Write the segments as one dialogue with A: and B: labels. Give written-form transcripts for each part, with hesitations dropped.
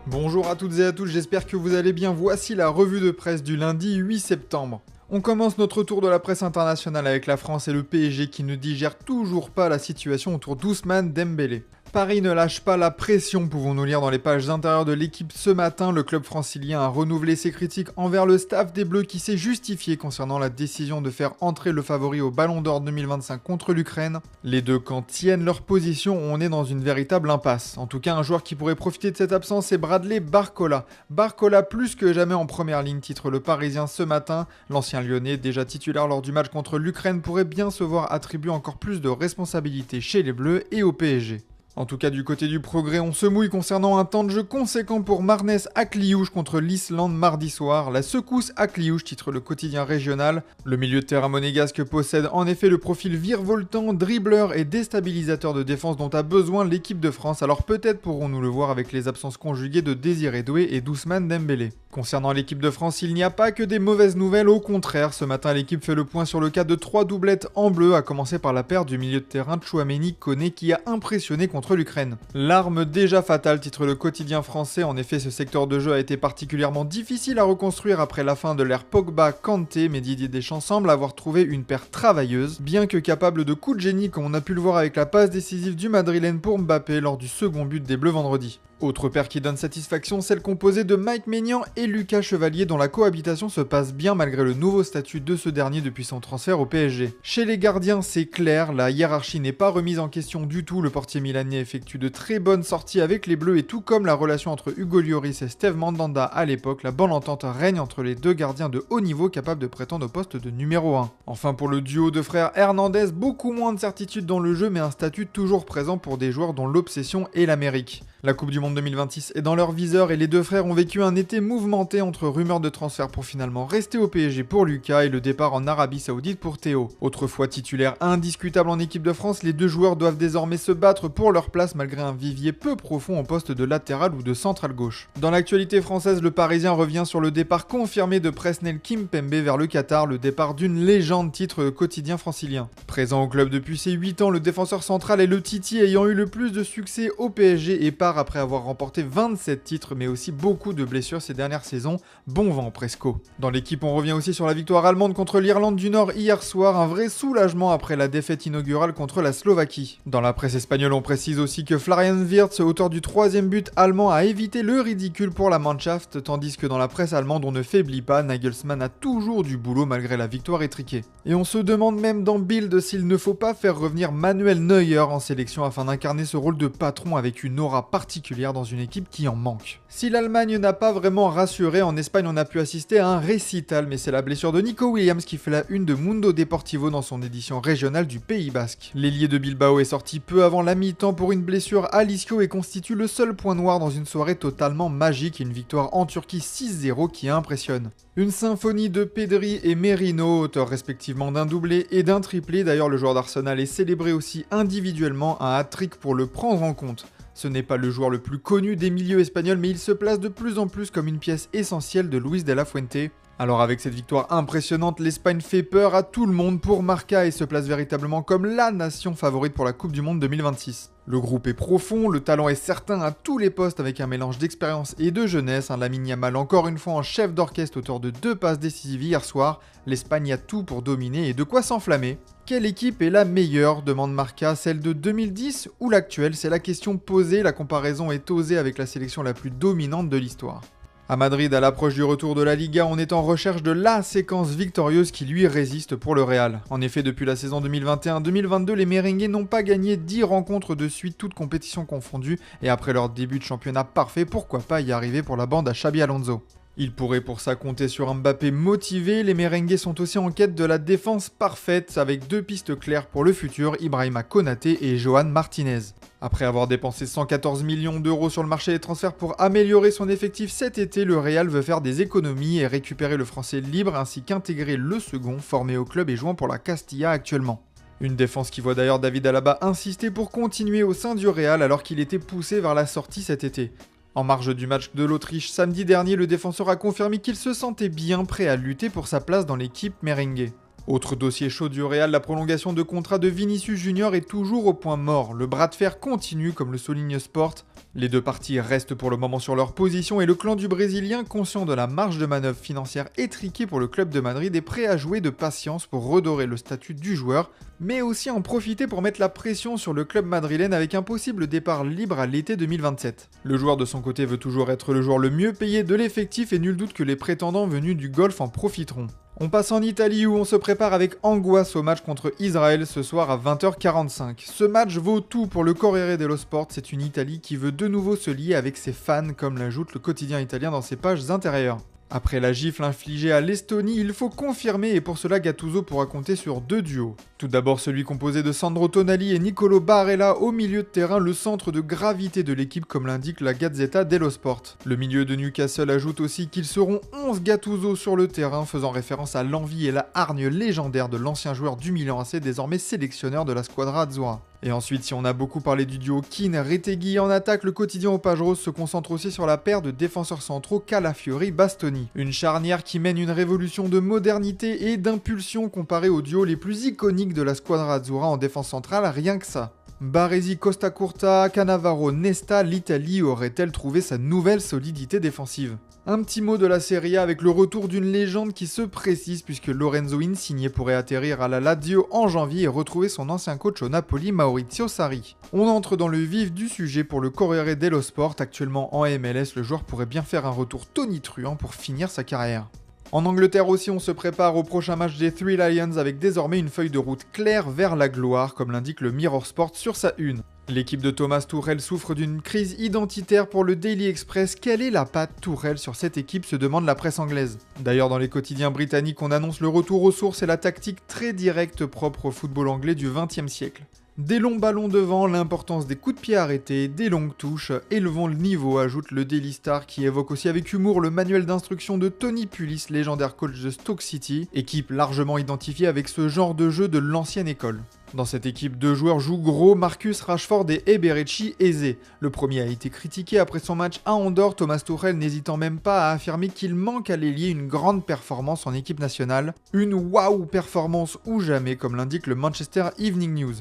A: Bonjour à toutes et à tous, j'espère que vous allez bien. Voici la revue de presse du lundi 8 septembre. On commence notre tour de la presse internationale avec la France et le PSG qui ne digèrent toujours pas la situation autour d'Ousmane Dembélé. Paris ne lâche pas la pression, pouvons-nous lire dans les pages intérieures de l'équipe ce matin. Le club francilien a renouvelé ses critiques envers le staff des Bleus qui s'est justifié concernant la décision de faire entrer le favori au Ballon d'Or 2025 contre l'Ukraine. Les deux camps tiennent leur position, on est dans une véritable impasse. En tout cas, un joueur qui pourrait profiter de cette absence est Bradley Barcola. Barcola plus que jamais en première ligne, titre le Parisien ce matin. L'ancien Lyonnais, déjà titulaire lors du match contre l'Ukraine, pourrait bien se voir attribuer encore plus de responsabilités chez les Bleus et au PSG. En tout cas, du côté du progrès, on se mouille concernant un temps de jeu conséquent pour Marnès Akliouche contre l'Islande mardi soir. La secousse Akliouche titre le quotidien régional. Le milieu de terrain monégasque possède en effet le profil virevoltant, dribbleur et déstabilisateur de défense dont a besoin l'équipe de France. Alors peut-être pourrons-nous le voir avec les absences conjuguées de Désiré Doué et d'Ousmane Dembélé. Concernant l'équipe de France, il n'y a pas que des mauvaises nouvelles, au contraire. Ce matin, l'équipe fait le point sur le cas de 3 doublettes en bleu, à commencer par la paire du milieu de terrain Tchouaméni-Koné qui a impressionné contre l'Ukraine. L'arme déjà fatale, titre le quotidien français. En effet, ce secteur de jeu a été particulièrement difficile à reconstruire après la fin de l'ère Pogba-Kanté, mais Didier Deschamps semble avoir trouvé une paire travailleuse, bien que capable de coups de génie comme on a pu le voir avec la passe décisive du Madrilène pour Mbappé lors du second but des Bleus vendredi. Autre paire qui donne satisfaction, celle composée de Mike Maignan et Lucas Chevalier dont la cohabitation se passe bien malgré le nouveau statut de ce dernier depuis son transfert au PSG. Chez les gardiens, c'est clair, la hiérarchie n'est pas remise en question du tout. Le portier milanais effectue de très bonnes sorties avec les Bleus et tout comme la relation entre Hugo Lloris et Steve Mandanda à l'époque, la bonne entente règne entre les deux gardiens de haut niveau capables de prétendre au poste de numéro 1. Enfin pour le duo de frères Hernandez, beaucoup moins de certitude dans le jeu mais un statut toujours présent pour des joueurs dont l'obsession est l'Amérique. La Coupe du Monde 2026 est dans leur viseur et les deux frères ont vécu un été mouvementé entre rumeurs de transfert pour finalement rester au PSG pour Lucas et le départ en Arabie Saoudite pour Théo. Autrefois titulaire indiscutable en équipe de France, les deux joueurs doivent désormais se battre pour leur place malgré un vivier peu profond au poste de latéral ou de central gauche. Dans l'actualité française, le Parisien revient sur le départ confirmé de Presnel Kimpembe vers le Qatar, le départ d'une légende, titre quotidien francilien. Présent au club depuis ses 8 ans, le défenseur central est le Titi ayant eu le plus de succès au PSG et part après avoir remporté 27 titres mais aussi beaucoup de blessures ces dernières saisons. Bon vent Presco. Dans l'équipe, on revient aussi sur la victoire allemande contre l'Irlande du Nord hier soir, un vrai soulagement après la défaite inaugurale contre la Slovaquie. Dans la presse espagnole, on précise aussi que Florian Wirtz, auteur du 3e but allemand, a évité le ridicule pour la Mannschaft, tandis que dans la presse allemande, on ne faiblit pas, Nagelsmann a toujours du boulot malgré la victoire étriquée. Et on se demande même dans Bild s'il ne faut pas faire revenir Manuel Neuer en sélection afin d'incarner ce rôle de patron avec une aura particulière dans une équipe qui en manque. Si l'Allemagne n'a pas vraiment rassuré, en Espagne on a pu assister à un récital, mais c'est la blessure de Nico Williams qui fait la une de Mundo Deportivo dans son édition régionale du Pays Basque. L'ailier de Bilbao est sorti peu avant la mi-temps pour une blessure à l'ischio et constitue le seul point noir dans une soirée totalement magique et une victoire en Turquie 6-0 qui impressionne. Une symphonie de Pedri et Merino, auteurs respectivement d'un doublé et d'un triplé. D'ailleurs, le joueur d'Arsenal est célébré aussi individuellement, un hat-trick pour le prendre en compte. Ce n'est pas le joueur le plus connu des milieux espagnols, mais il se place de plus en plus comme une pièce essentielle de Luis de la Fuente. Alors avec cette victoire impressionnante, l'Espagne fait peur à tout le monde pour Marca et se place véritablement comme la nation favorite pour la Coupe du Monde 2026. Le groupe est profond, le talent est certain à tous les postes avec un mélange d'expérience et de jeunesse. Lamine Yamal encore une fois en chef d'orchestre, auteur de 2 passes décisives hier soir. L'Espagne a tout pour dominer et de quoi s'enflammer. Quelle équipe est la meilleure, demande Marca, celle de 2010 ou l'actuelle? C'est la question posée, la comparaison est osée avec la sélection la plus dominante de l'histoire. À Madrid, à l'approche du retour de la Liga, on est en recherche de la séquence victorieuse qui lui résiste pour le Real. En effet, depuis la saison 2021-2022, les merengues n'ont pas gagné 10 rencontres de suite, toutes compétitions confondues, et après leur début de championnat parfait, pourquoi pas y arriver pour la bande à Xabi Alonso. Il pourrait pour ça compter sur un Mbappé motivé, les merengues sont aussi en quête de la défense parfaite, avec 2 pistes claires pour le futur, Ibrahima Konaté et Johan Martinez. Après avoir dépensé 114 millions d'euros sur le marché des transferts pour améliorer son effectif cet été, le Real veut faire des économies et récupérer le français libre ainsi qu'intégrer le second, formé au club et jouant pour la Castilla actuellement. Une défense qui voit d'ailleurs David Alaba insister pour continuer au sein du Real alors qu'il était poussé vers la sortie cet été. En marge du match de l'Autriche samedi dernier, le défenseur a confirmé qu'il se sentait bien prêt à lutter pour sa place dans l'équipe merengue. Autre dossier chaud du Real, la prolongation de contrat de Vinicius Junior est toujours au point mort. Le bras de fer continue comme le souligne Sport. Les deux parties restent pour le moment sur leur position et le clan du Brésilien, conscient de la marge de manœuvre financière étriquée pour le club de Madrid, est prêt à jouer de patience pour redorer le statut du joueur, mais aussi en profiter pour mettre la pression sur le club madrilène avec un possible départ libre à l'été 2027. Le joueur de son côté veut toujours être le joueur le mieux payé de l'effectif et nul doute que les prétendants venus du Golfe en profiteront. On passe en Italie où on se prépare avec angoisse au match contre Israël ce soir à 20h45. Ce match vaut tout pour le Corriere dello Sport, c'est une Italie qui veut de nouveau se lier avec ses fans comme l'ajoute le quotidien italien dans ses pages intérieures. Après la gifle infligée à l'Estonie, il faut confirmer et pour cela Gattuso pourra compter sur deux duos. Tout d'abord celui composé de Sandro Tonali et Nicolo Barella au milieu de terrain, le centre de gravité de l'équipe comme l'indique la Gazzetta dello Sport. Le milieu de Newcastle ajoute aussi qu'ils seront 11 Gattuso sur le terrain, faisant référence à l'envie et la hargne légendaire de l'ancien joueur du Milan AC, désormais sélectionneur de la Squadra Azzurra. Et ensuite, si on a beaucoup parlé du duo Keane-Retegui en attaque, le quotidien aux pages roses se concentre aussi sur la paire de défenseurs centraux Calafiori-Bastoni. Une charnière qui mène une révolution de modernité et d'impulsion comparée aux duos les plus iconiques de la Squadra Azzurra en défense centrale, rien que ça. Baresi, Costa Curta, Cannavaro, Nesta, l'Italie aurait-elle trouvé sa nouvelle solidité défensive? Un petit mot de la Serie A avec le retour d'une légende qui se précise puisque Lorenzo Insigne pourrait atterrir à la Lazio en janvier et retrouver son ancien coach au Napoli, Maurizio Sarri. On entre dans le vif du sujet pour le Corriere dello Sport. Actuellement en MLS, le joueur pourrait bien faire un retour tonitruant pour finir sa carrière. En Angleterre aussi, on se prépare au prochain match des Three Lions avec désormais une feuille de route claire vers la gloire, comme l'indique le Mirror Sport sur sa une. L'équipe de Thomas Tuchel souffre d'une crise identitaire pour le Daily Express. Quelle est la patte Tuchel sur cette équipe, se demande la presse anglaise. D'ailleurs, dans les quotidiens britanniques, on annonce le retour aux sources et la tactique très directe propre au football anglais du XXe siècle. Des longs ballons devant, l'importance des coups de pied arrêtés, des longues touches, élevons le niveau, ajoute le Daily Star qui évoque aussi avec humour le manuel d'instruction de Tony Pulis, légendaire coach de Stoke City, équipe largement identifiée avec ce genre de jeu de l'ancienne école. Dans cette équipe, deux joueurs jouent gros, Marcus Rashford et Eberechi Eze. Le premier a été critiqué après son match à Andorre, Thomas Tuchel n'hésitant même pas à affirmer qu'il manque à l'ailier une grande performance en équipe nationale. Une waouh performance ou jamais, comme l'indique le Manchester Evening News.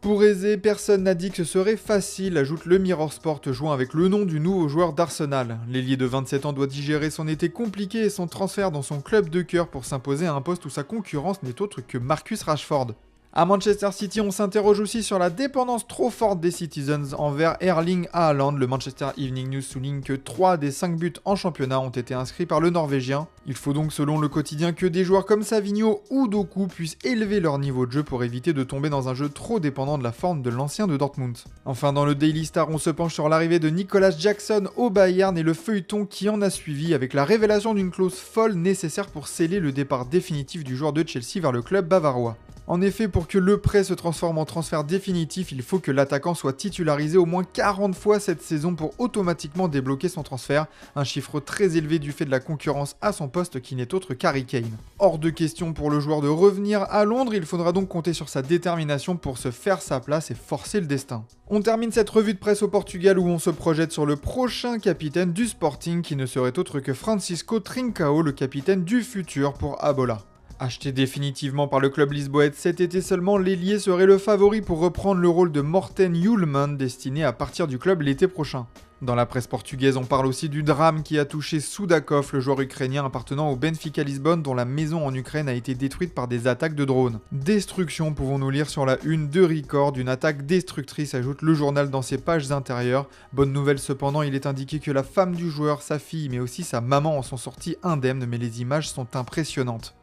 A: Pour Eze, personne n'a dit que ce serait facile, ajoute le Mirror Sport jouant avec le nom du nouveau joueur d'Arsenal. L'ailier de 27 ans doit digérer son été compliqué et son transfert dans son club de cœur pour s'imposer à un poste où sa concurrence n'est autre que Marcus Rashford. À Manchester City, on s'interroge aussi sur la dépendance trop forte des Citizens envers Erling Haaland. Le Manchester Evening News souligne que 3 des 5 buts en championnat ont été inscrits par le Norvégien. Il faut donc selon le quotidien que des joueurs comme Savigno ou Doku puissent élever leur niveau de jeu pour éviter de tomber dans un jeu trop dépendant de la forme de l'ancien de Dortmund. Enfin, dans le Daily Star, on se penche sur l'arrivée de Nicolas Jackson au Bayern et le feuilleton qui en a suivi avec la révélation d'une clause folle nécessaire pour sceller le départ définitif du joueur de Chelsea vers le club bavarois. En effet, pour que le prêt se transforme en transfert définitif, il faut que l'attaquant soit titularisé au moins 40 fois cette saison pour automatiquement débloquer son transfert, un chiffre très élevé du fait de la concurrence à son poste qui n'est autre qu'Harry Kane. Hors de question pour le joueur de revenir à Londres, il faudra donc compter sur sa détermination pour se faire sa place et forcer le destin. On termine cette revue de presse au Portugal où on se projette sur le prochain capitaine du Sporting qui ne serait autre que Francisco Trincao, le capitaine du futur pour Abola. Acheté définitivement par le club lisboète cet été seulement, l'ailier serait le favori pour reprendre le rôle de Morten Hjulmand destiné à partir du club l'été prochain. Dans la presse portugaise, on parle aussi du drame qui a touché Soudakov, le joueur ukrainien appartenant au Benfica Lisbonne dont la maison en Ukraine a été détruite par des attaques de drones. Destruction, pouvons-nous lire sur la une de Record, une attaque destructrice, ajoute le journal dans ses pages intérieures. Bonne nouvelle cependant, il est indiqué que la femme du joueur, sa fille mais aussi sa maman en sont sorties indemnes, mais les images sont impressionnantes.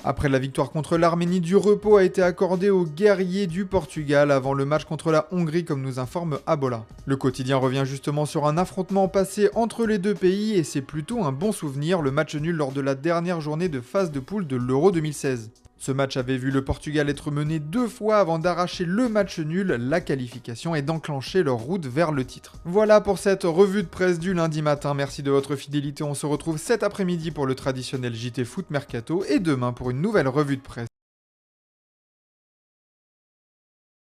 A: Après la victoire contre l'Arménie, du repos a été accordé aux guerriers du Portugal avant le match contre la Hongrie comme nous informe Abola. Le quotidien revient justement sur un affrontement passé entre les deux pays et c'est plutôt un bon souvenir, le match nul lors de la dernière journée de phase de poule de l'Euro 2016. Ce match avait vu le Portugal être mené 2 fois avant d'arracher le match nul, la qualification et d'enclencher leur route vers le titre. Voilà pour cette revue de presse du lundi matin, merci de votre fidélité, on se retrouve cet après-midi pour le traditionnel JT Foot Mercato et demain pour une nouvelle revue de presse.